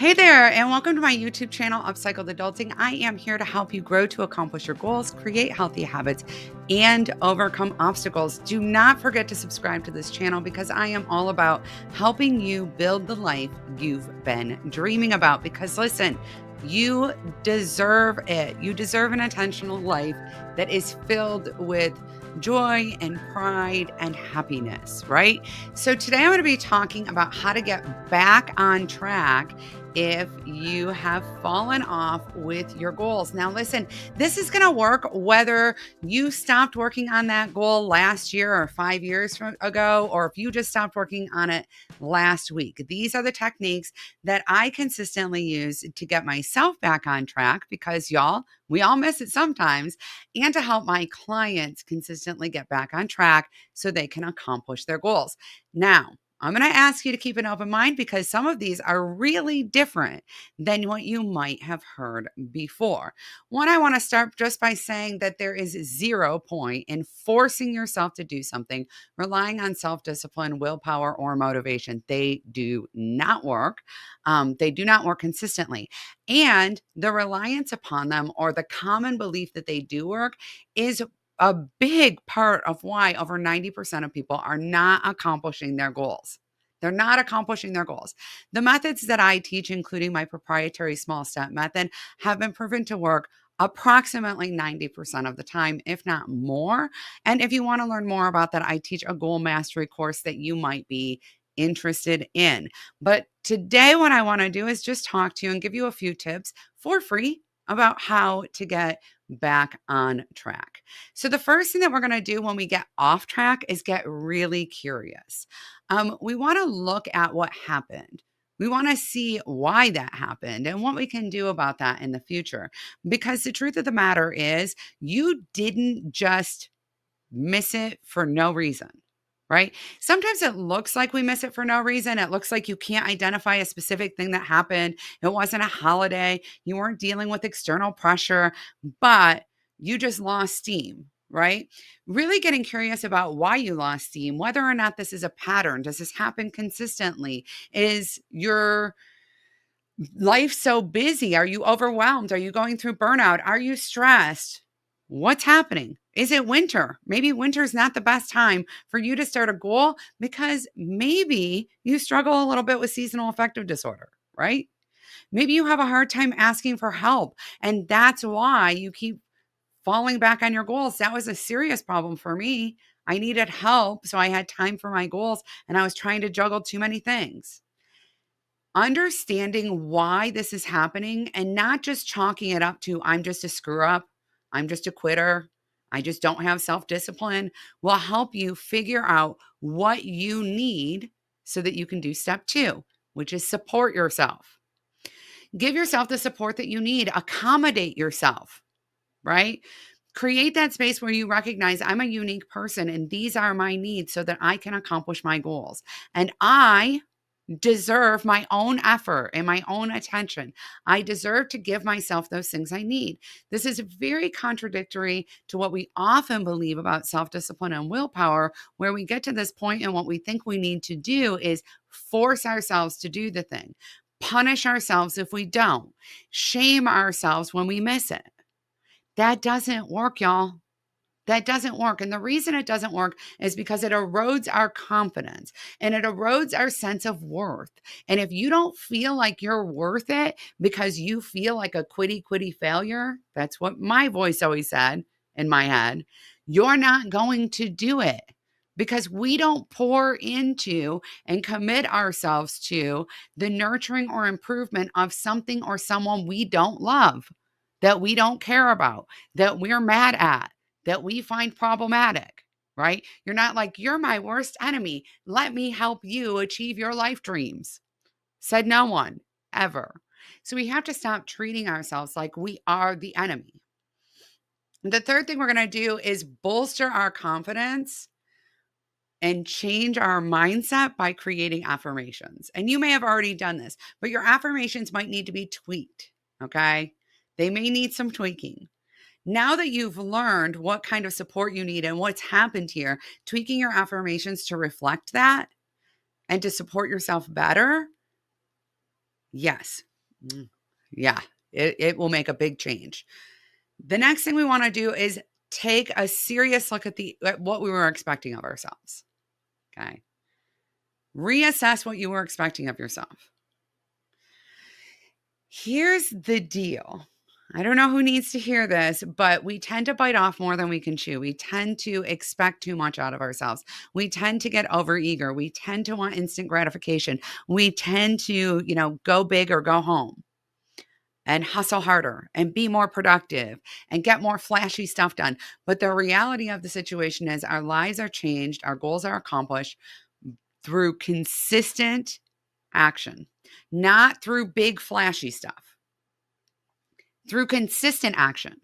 Hey there, and welcome to my YouTube channel, Upcycled Adulting. I am here to help you grow to accomplish your goals, create healthy habits, and overcome obstacles. Do not forget to subscribe to this channel because I am all about helping you build the life you've been dreaming about. Because listen, you deserve it. You deserve an intentional life that is filled with joy and pride and happiness, right? So today I'm going to be talking about how to get back on track if you have fallen off with your goals. Now, listen, this is going to work whether you stopped working on that goal last year or 5 years ago, or if you just stopped working on it last week. These are the techniques that I consistently use to get myself back on track because, y'all, we all miss it sometimes, and to help my clients consistently get back on track so they can accomplish their goals. Now, I'm going to ask you to keep an open mind because some of these are really different than what you might have heard before. One, I want to start just by saying that there is 0 point in forcing yourself to do something, relying on self-discipline, willpower, or motivation. They do not work. They do not work consistently. And the reliance upon them or the common belief that they do work is a big part of why over 90% of people are not accomplishing their goals. They're not accomplishing their goals. The methods that I teach, including my proprietary small step method, have been proven to work approximately 90% of the time, if not more. And if you want to learn more about that, I teach a goal mastery course that you might be interested in. But today, what I want to do is just talk to you and give you a few tips for free about how to get back on track. So the first thing that we're going to do when we get off track is get really curious. We want to look at what happened. We want to see why that happened and what we can do about that in the future. Because the truth of the matter is, you didn't just miss it for no reason, right? Sometimes it looks like we miss it for no reason. It looks like you can't identify a specific thing that happened. It wasn't a holiday. You weren't dealing with external pressure, but you just lost steam, right? Really getting curious about why you lost steam, whether or not this is a pattern. Does this happen consistently? Is your life so busy? Are you overwhelmed? Are you going through burnout? Are you stressed? What's happening? Is it winter? Maybe winter is not the best time for you to start a goal because maybe you struggle a little bit with seasonal affective disorder, right? Maybe you have a hard time asking for help, and that's why you keep falling back on your goals. That was a serious problem for me. I needed help, so I had time for my goals, and I was trying to juggle too many things. Understanding why this is happening and not just chalking it up to, I'm just a screw up, I'm just a quitter, I just don't have self discipline, will help you figure out what you need so that you can do step 2, which is support yourself. Give yourself the support that you need, accommodate yourself, right? Create that space where you recognize I'm a unique person and these are my needs so that I can accomplish my goals. And I deserve my own effort and my own attention. I deserve to give myself those things I need. This is very contradictory to what we often believe about self-discipline and willpower, where we get to this point and what we think we need to do is force ourselves to do the thing, punish ourselves if we don't, shame ourselves when we miss it. That doesn't work, y'all. That doesn't work. And the reason it doesn't work is because it erodes our confidence and it erodes our sense of worth. And if you don't feel like you're worth it because you feel like a quitty failure, that's what my voice always said in my head, you're not going to do it because we don't pour into and commit ourselves to the nurturing or improvement of something or someone we don't love, that we don't care about, that we're mad at, that we find problematic, right? You're not like, you're my worst enemy. Let me help you achieve your life dreams. Said no one ever. So we have to stop treating ourselves like we are the enemy. The third thing we're going to do is bolster our confidence and change our mindset by creating affirmations. And you may have already done this, but your affirmations might need to be tweaked, okay? They may need some tweaking. Now that you've learned what kind of support you need and what's happened here, tweaking your affirmations to reflect that and to support yourself better, yes, Mm, yeah, it will make a big change. The next thing we want to do is take a serious look at what we were expecting of ourselves. Okay. Reassess what you were expecting of yourself. Here's the deal. I don't know who needs to hear this, but we tend to bite off more than we can chew. We tend to expect too much out of ourselves. We tend to get overeager. We tend to want instant gratification. We tend to, go big or go home and hustle harder and be more productive and get more flashy stuff done. But the reality of the situation is our lives are changed, our goals are accomplished through consistent action, not through big flashy stuff, through consistent action.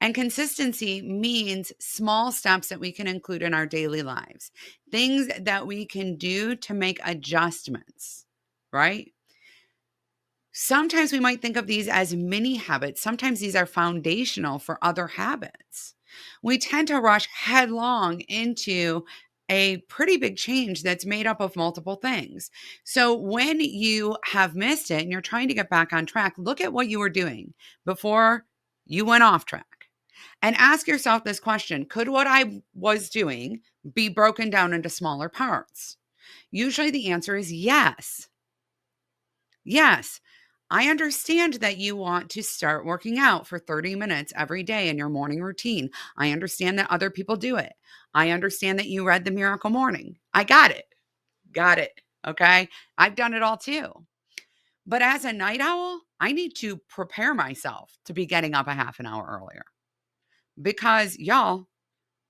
And consistency means small steps that we can include in our daily lives, things that we can do to make adjustments, right? Sometimes we might think of these as mini habits. Sometimes these are foundational for other habits. We tend to rush headlong into a pretty big change that's made up of multiple things. So when you have missed it and you're trying to get back on track, look at what you were doing before you went off track and ask yourself this question: could what I was doing be broken down into smaller parts? Usually the answer is yes. Yes, I understand that you want to start working out for 30 minutes every day in your morning routine. I understand that other people do it. I understand that you read the Miracle Morning. I got it. Got it. Okay. I've done it all too. But as a night owl, I need to prepare myself to be getting up a half an hour earlier because y'all,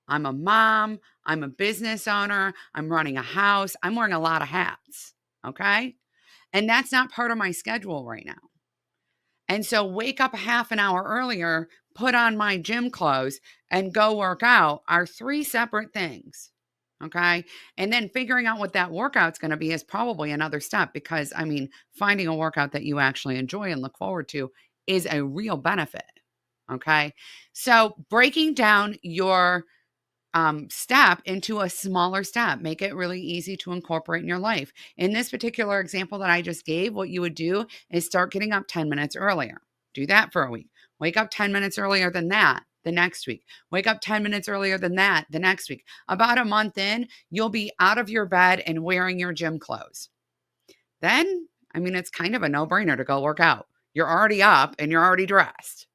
I'm a mom, I'm a business owner, I'm running a house, I'm wearing a lot of hats. Okay. And that's not part of my schedule right now. And so wake up a half an hour earlier, put on my gym clothes, and go work out are three separate things. Okay. And then figuring out what that workout's going to be is probably another step because, finding a workout that you actually enjoy and look forward to is a real benefit. Okay. So breaking down your step into a smaller step. Make it really easy to incorporate in your life. In this particular example that I just gave, what you would do is start getting up 10 minutes earlier. Do that for a week. Wake up 10 minutes earlier than that the next week. Wake up 10 minutes earlier than that the next week. About a month in, you'll be out of your bed and wearing your gym clothes. Then, it's kind of a no-brainer to go work out. You're already up and you're already dressed.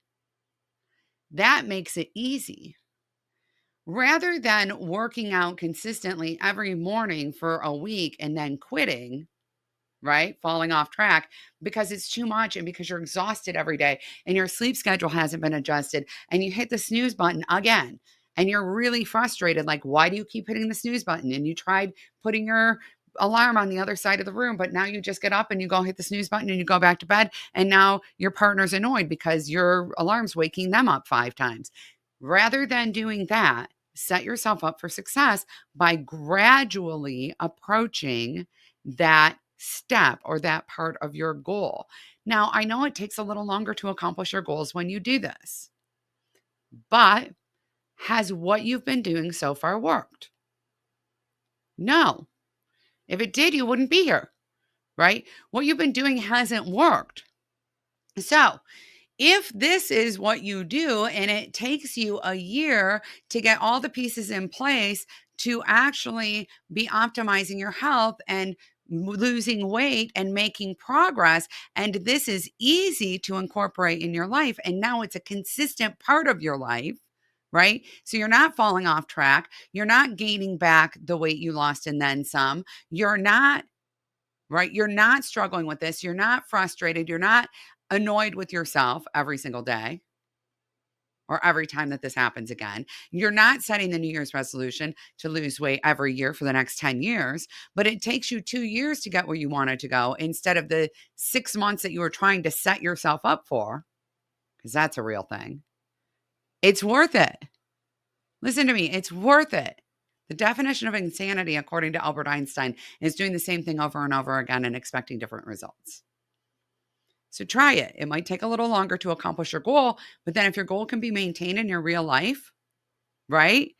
That makes it easy. Rather than working out consistently every morning for a week and then quitting, right? Falling off track because it's too much and because you're exhausted every day and your sleep schedule hasn't been adjusted and you hit the snooze button again and you're really frustrated. Like, why do you keep hitting the snooze button? And you tried putting your alarm on the other side of the room, but now you just get up and you go hit the snooze button and you go back to bed. And now your partner's annoyed because your alarm's waking them up 5 times. Rather than doing that, set yourself up for success by gradually approaching that step or that part of your goal. Now, I know it takes a little longer to accomplish your goals when you do this, but has what you've been doing so far worked? No. If it did, you wouldn't be here, right? What you've been doing hasn't worked. So, if this is what you do and it takes you a year to get all the pieces in place to actually be optimizing your health and losing weight and making progress, and this is easy to incorporate in your life, and now it's a consistent part of your life, right? So you're not falling off track. You're not gaining back the weight you lost and then some. You're not right? You're not struggling with this. You're not frustrated. You're not annoyed with yourself every single day or every time that this happens again. You're not setting the New Year's resolution to lose weight every year for the next 10 years, but it takes you 2 years to get where you wanted to go instead of the 6 months that you were trying to set yourself up for, because that's a real thing. It's worth it. Listen to me. It's worth it. The definition of insanity, according to Albert Einstein, is doing the same thing over and over again and expecting different results. So try it. It might take a little longer to accomplish your goal, but then if your goal can be maintained in your real life, right?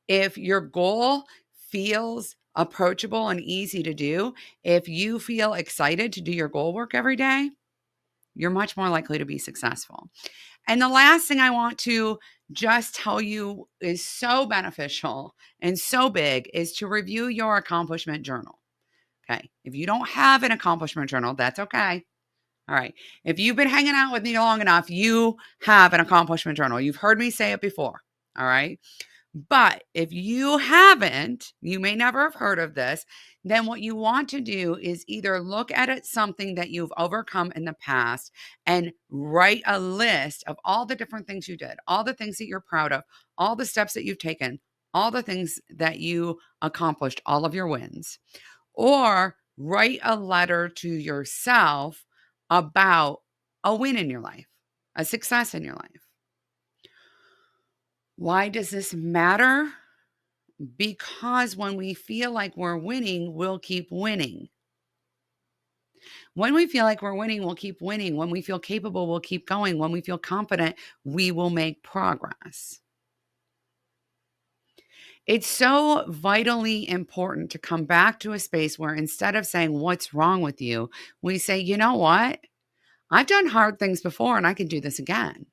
If your goal feels approachable and easy to do, if you feel excited to do your goal work every day, you're much more likely to be successful. And the last thing I want to just tell you is so beneficial and so big is to review your accomplishment journal. Okay. If you don't have an accomplishment journal, that's okay. All right. If you've been hanging out with me long enough, you have an accomplishment journal. You've heard me say it before. All right. But if you haven't, you may never have heard of this, then what you want to do is either look at it something that you've overcome in the past and write a list of all the different things you did, all the things that you're proud of, all the steps that you've taken, all the things that you accomplished, all of your wins, or write a letter to yourself about a win in your life, a success in your life. Why does this matter? Because when we feel like we're winning, we'll keep winning. When we feel like we're winning, we'll keep winning. When we feel capable, we'll keep going. When we feel confident, we will make progress. It's so vitally important to come back to a space where instead of saying, "What's wrong with you?" we say, "You know what? I've done hard things before and I can do this again."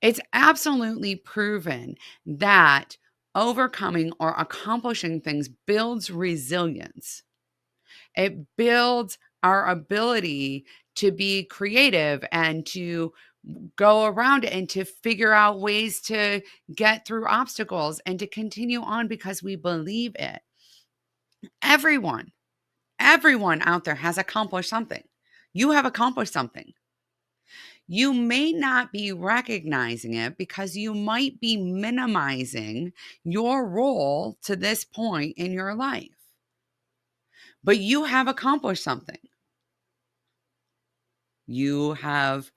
It's absolutely proven that overcoming or accomplishing things builds resilience. It builds our ability to be creative and to go around it and to figure out ways to get through obstacles and to continue on because we believe it. Everyone, everyone out there has accomplished something. You have accomplished something. You may not be recognizing it because you might be minimizing your role to this point in your life. But you have accomplished something. You have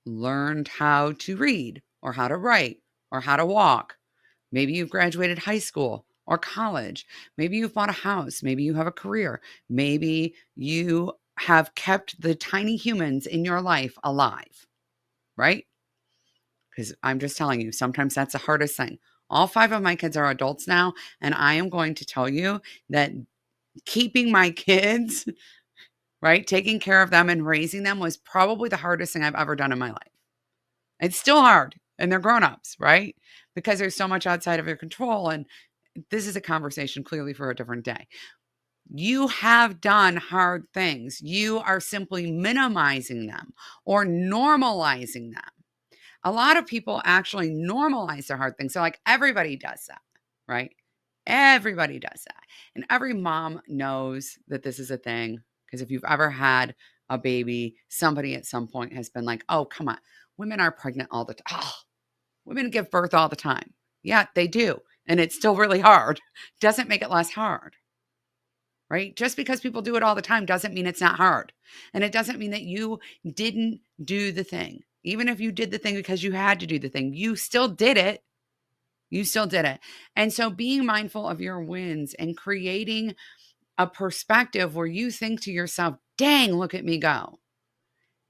learned how to read or how to write or how to walk. Maybe you've graduated high school or college. Maybe you've bought a house. Maybe you have a career. Maybe you have kept the tiny humans in your life alive, right? Because I'm just telling you, sometimes that's the hardest thing. All 5 of my kids are adults now, and I am going to tell you that keeping my kids, right, taking care of them and raising them was probably the hardest thing I've ever done in my life. It's still hard, and they're grown-ups, right? Because there's so much outside of your control, and this is a conversation clearly for a different day. You have done hard things. You are simply minimizing them or normalizing them. A lot of people actually normalize their hard things. So like everybody does that, right? Everybody does that. And every mom knows that this is a thing. Because if you've ever had a baby, somebody at some point has been like, "Oh, come on. Women are pregnant all the time. Oh, women give birth all the time." Yeah, they do. And it's still really hard. Doesn't make it less hard, right? Just because people do it all the time doesn't mean it's not hard. And it doesn't mean that you didn't do the thing. Even if you did the thing because you had to do the thing, you still did it. You still did it. And so being mindful of your wins and creating a perspective where you think to yourself, "Dang, look at me go."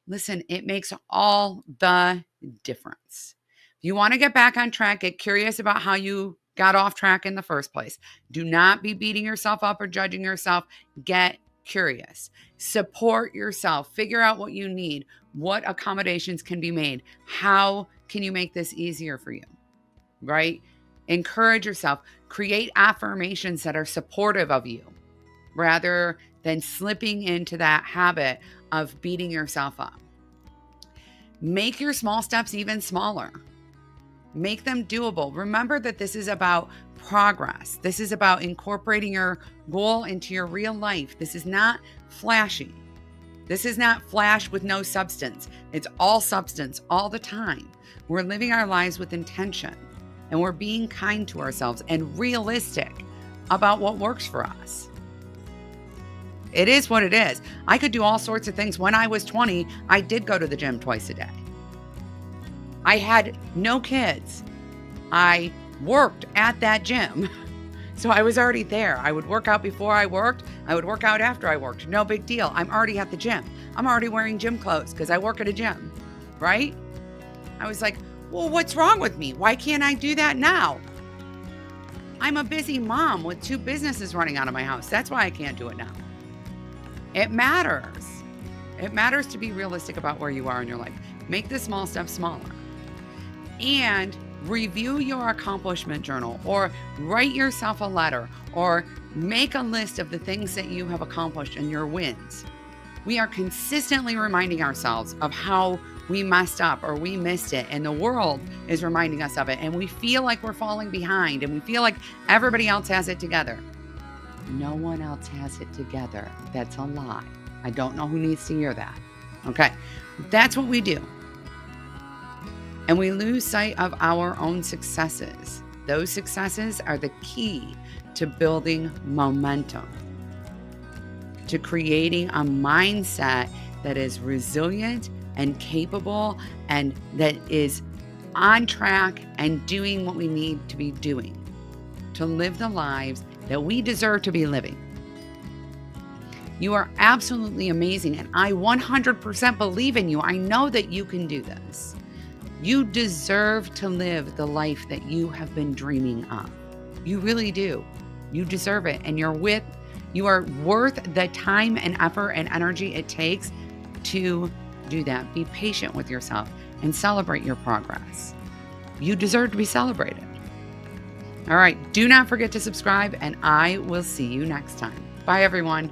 Listen, it makes all the difference. If you want to get back on track, get curious about how you got off track in the first place. Do not be beating yourself up or judging yourself. Get curious. Support yourself. Figure out what you need. What accommodations can be made? How can you make this easier for you? Right? Encourage yourself. Create affirmations that are supportive of you rather than slipping into that habit of beating yourself up. Make your small steps even smaller. Make them doable. Remember that this is about progress. This is about incorporating your goal into your real life. This is not flashy. This is not flash with no substance. It's all substance all the time. We're living our lives with intention and we're being kind to ourselves and realistic about what works for us. It is what it is. I could do all sorts of things. When I was 20, I did go to the gym twice a day. I had no kids. I worked at that gym. So I was already there. I would work out before I worked. I would work out after I worked. No big deal. I'm already at the gym. I'm already wearing gym clothes because I work at a gym, right? I was like, well, what's wrong with me? Why can't I do that now? I'm a busy mom with 2 businesses running out of my house. That's why I can't do it now. It matters. It matters to be realistic about where you are in your life. Make the small stuff smaller. And review your accomplishment journal, or write yourself a letter, or make a list of the things that you have accomplished and your wins. We are consistently reminding ourselves of how we messed up or we missed it, and the world is reminding us of it. And we feel like we're falling behind, and we feel like everybody else has it together. No one else has it together. That's a lie. I don't know who needs to hear that. Okay. That's what we do. And we lose sight of our own successes. Those successes are the key to building momentum, to creating a mindset that is resilient and capable, and that is on track and doing what we need to be doing to live the lives that we deserve to be living. You are absolutely amazing, and I 100% believe in you. I know that you can do this. You deserve to live the life that you have been dreaming of. You really do. You deserve it, and you are worth the time and effort and energy it takes to do that. Be patient with yourself and celebrate your progress. You deserve to be celebrated. All right. Do not forget to subscribe, and I will see you next time. Bye, everyone.